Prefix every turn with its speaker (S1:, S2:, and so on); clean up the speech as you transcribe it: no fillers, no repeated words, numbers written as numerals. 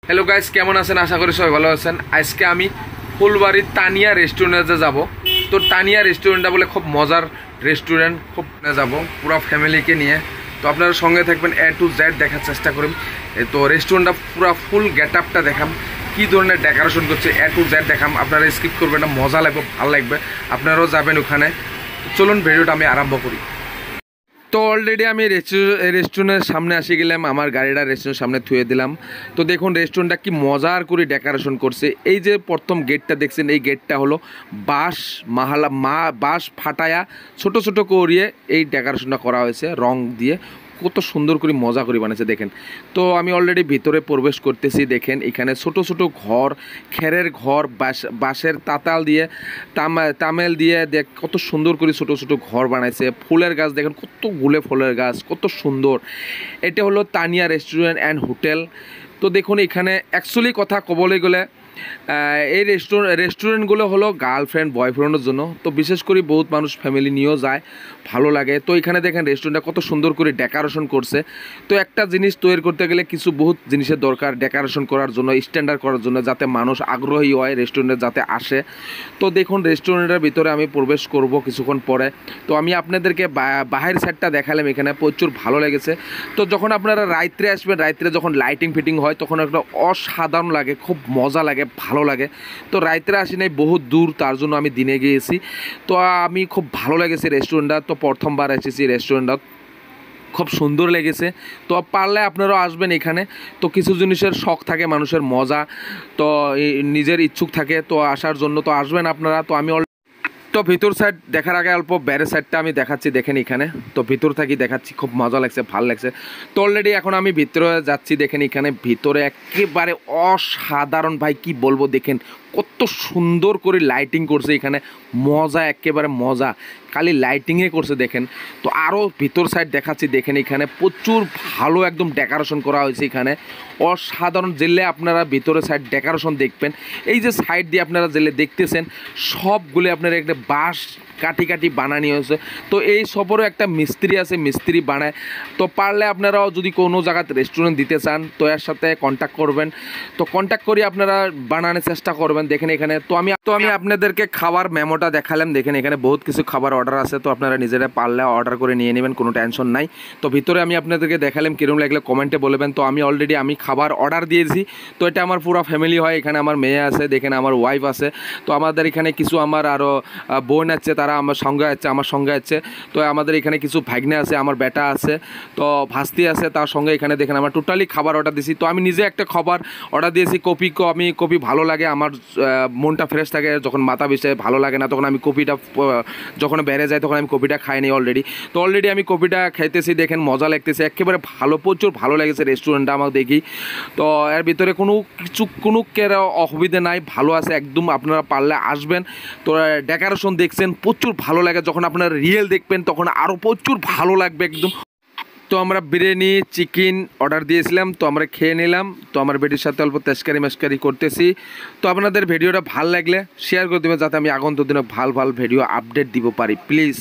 S1: Hello guys, কেমন আছেন? আশা করি সবাই ভালো আছেন। আজকে আমি ফুলবাড়ির তানিয়া রেস্টুরেন্টে যাব। তো তানিয়া রেস্টুরেন্টটা বলে খুব মজার রেস্টুরেন্ট, খুব যাব পুরো ফ্যামিলিকে নিয়ে। তো আপনারা সঙ্গে থাকবেন, A to Z দেখার চেষ্টা করুন। তো রেস্টুরেন্টটা পুরো ফুল গেট আপটা দেখাম, কী ধরনের ডেকোরেশন করছে A to Z দেখাম। আপনারা স্কিপ করবেন না, মজা লাগবে, ভালো লাগবে, আপনারাও যাবেন ওখানে। চলুন ভিডিওটা আমি আরম্ভ করি। তো অলরেডি আমি রেস্টুরেন্টের সামনে আসি গেলাম, আমার গাড়িটা রেস্টুরেন্টের সামনে থুয়ে দিলাম। তো দেখুন রেস্টুরেন্টটা কি মজার করে ডেকোরেশন করছে। এই যে প্রথম গেটটা দেখছেন, এই গেটটা হলো বাঁশ বাঁশ ফাটায়া ছোট ছোট করিয়ে এই ডেকোরেশনটা করা হয়েছে রং দিয়ে। কত সুন্দর করে মজা করে বানিয়েছে দেখেন। তো আমি অলরেডি ভিতরে প্রবেশ করতেছি। দেখেন এখানে ছোট ছোট ঘর, খেরের ঘর, বাঁশের তাতাল দিয়ে তামেল দিয়ে দেখ কত সুন্দর করে ছোট ছোট ঘর বানাইছে। ফুলের গাছ দেখেন, কতগুলো ফুলের গাছ, কত সুন্দর। এটা হলো তানিয়া রেস্টুরেন্ট অ্যান্ড হোটেল। তো দেখুন এখানে অ্যাকচুয়ালি কথা কবলে গেলে এই রেস্টুরেন্টগুলো হলো গার্লফ্রেন্ড বয়ফ্রেন্ডের জন্য। তো বিশেষ করে বহুত মানুষ ফ্যামিলি নিয়েও যায়, ভালো লাগে। তো এখানে দেখেন রেস্টুরেন্টটা কত সুন্দর করে ডেকোরেশন করছে। তো একটা জিনিস তৈরি করতে গেলে কিছু বহুত জিনিসের দরকার ডেকোরেশন করার জন্য, স্ট্যান্ডার্ড করার জন্য, যাতে মানুষ আগ্রহী হয় রেস্টুরেন্টে যাতে আসে। তো দেখুন রেস্টুরেন্টের ভিতরে আমি প্রবেশ করব কিছুক্ষণ পরে। তো আমি আপনাদেরকে বাহির সাইডটা দেখালাম, এখানে প্রচুর ভালো লেগেছে। তো যখন আপনারা রাত্রে আসবেন, রাত্রে যখন লাইটিং ফিটিং হয় তখন একটা অসাধারণ লাগে, খুব মজা লাগে, ভালো লাগে। তো রাত্রে আসি নাই, বহুত দূর, তার জন্য আমি দিনে গিয়েছি। তো আমি খুব ভালো লেগেছে রেস্টুরেন্টটা। তো প্রথমবার এসেছি রেস্টুরেন্টটা, খুব সুন্দর লেগেছে। তো পারলে আপনারাও আসবেন এখানে। তো কিছু জিনিসের শখ থাকে মানুষের, মজা তো নিজের ইচ্ছুক থাকে তো আসার জন্য। তো আসবেন আপনারা। তো আমি তো ভিতর সাইড দেখার আগে অল্প বাইরের সাইডটা আমি দেখাচ্ছি, দেখেন এখানে। তো ভিতর থাকি দেখাচ্ছি, খুব মজা লাগছে, ভালো লাগছে। তো অলরেডি এখন আমি ভিতরে যাচ্ছি। দেখেন এখানে ভিতরে একেবারে অসাধারণ, ভাই কি বলবো, দেখেন কত সুন্দর করে লাইটিং করছে এখানে, মজা, একেবারে মজা, খালি লাইটিংয়ে করছে দেখেন। তো আরও ভিতর সাইড দেখাচ্ছি, দেখেন এখানে প্রচুর ভালো একদম ডেকোরেশন করা হয়েছে এখানে, অসাধারণ। জেলে আপনারা ভিতরে সাইড ডেকোরেশন দেখবেন, এই যে সাইড দিয়ে আপনারা জেলে দেখতেছেন সবগুলো আপনারা একটা বাঁশ কাটি কাটি বানানি হয়েছে। তো এই সবরও একটা মিস্ত্রি আছে, মিস্ত্রি বানায়। তো পারলে আপনারাও যদি কোনো জায়গাতে রেস্টুরেন্ট দিতে চান তো এর সাথে কন্ট্যাক্ট করবেন। তো কন্ট্যাক্ট করে আপনারা বানানোর চেষ্টা করবেন। দেখেন এখানে তো আমি আপনাদেরকে খাবার মেমোটা দেখালাম। দেখেন এখানে বহুত কিছু খাবার অর্ডার আছে, তো আপনারা নিজেরা পারলে অর্ডার করে নিয়ে নেবেন, কোনো টেনশন নাই। তো ভিতরে আমি আপনাদেরকে দেখালাম, কিরকম লাগলে কমেন্টে বলবেন। তো আমি অলরেডি খাবার অর্ডার দিয়েছি। তো এটা আমার পুরো ফ্যামিলি হয়, এখানে আমার মেয়ে আছে, দেখেন আমার ওয়াইফ আছে। তো আমাদের এখানে কিছু আমার আরও বোন আছে, তারা আমার সঙ্গে আছে। তো আমাদের এখানে কিছু ভাগ্নে আছে, আমার বেটা আছে, তো ভাস্তি আছে তার সঙ্গে। এখানে দেখেন আমার টোটালি খাবার অর্ডার দিয়েছি। তো আমি নিজে একটা খাবার অর্ডার দিয়েছি কফি ভালো লাগে, আমার মনটা ফ্রেশ থাকে যখন মাথা বিষয়ে ভালো লাগে না, তখন আমি কফিটা যখন বেড়ে যায় তখন আমি কফিটা খাই নি অলরেডি। তো অলরেডি আমি কফিটা খাইতেছি, দেখেন মজা লাগতেছে, একেবারে ভালো, প্রচুর ভালো লেগেছে রেস্টুরেন্টটা আমার দেখি। তো এর ভিতরে কোনো অসুবিধা নাই, ভালো আছে একদম। আপনারা পারলে আসবেন। তো ডেকোরেশন দেখছেন প্রচুর ভালো লাগে, যখন আপনারা রিয়েল দেখবেন তখন আরও প্রচুর ভালো লাগবে একদম। তো আমরা বিরিয়ানি চিকেন অর্ডার দিয়েছিলাম, তো আমরা খেয়ে নিলাম। তো আমার ভিডিওর সাথে অল্প তেস্কারি করতেছি। তো আপনাদের ভিডিওটা ভালো লাগলে শেয়ার করে দেবেন, যাতে আমি আগন্ত দিনে ভাল ভিডিও আপডেট দিব পারি, প্লিজ।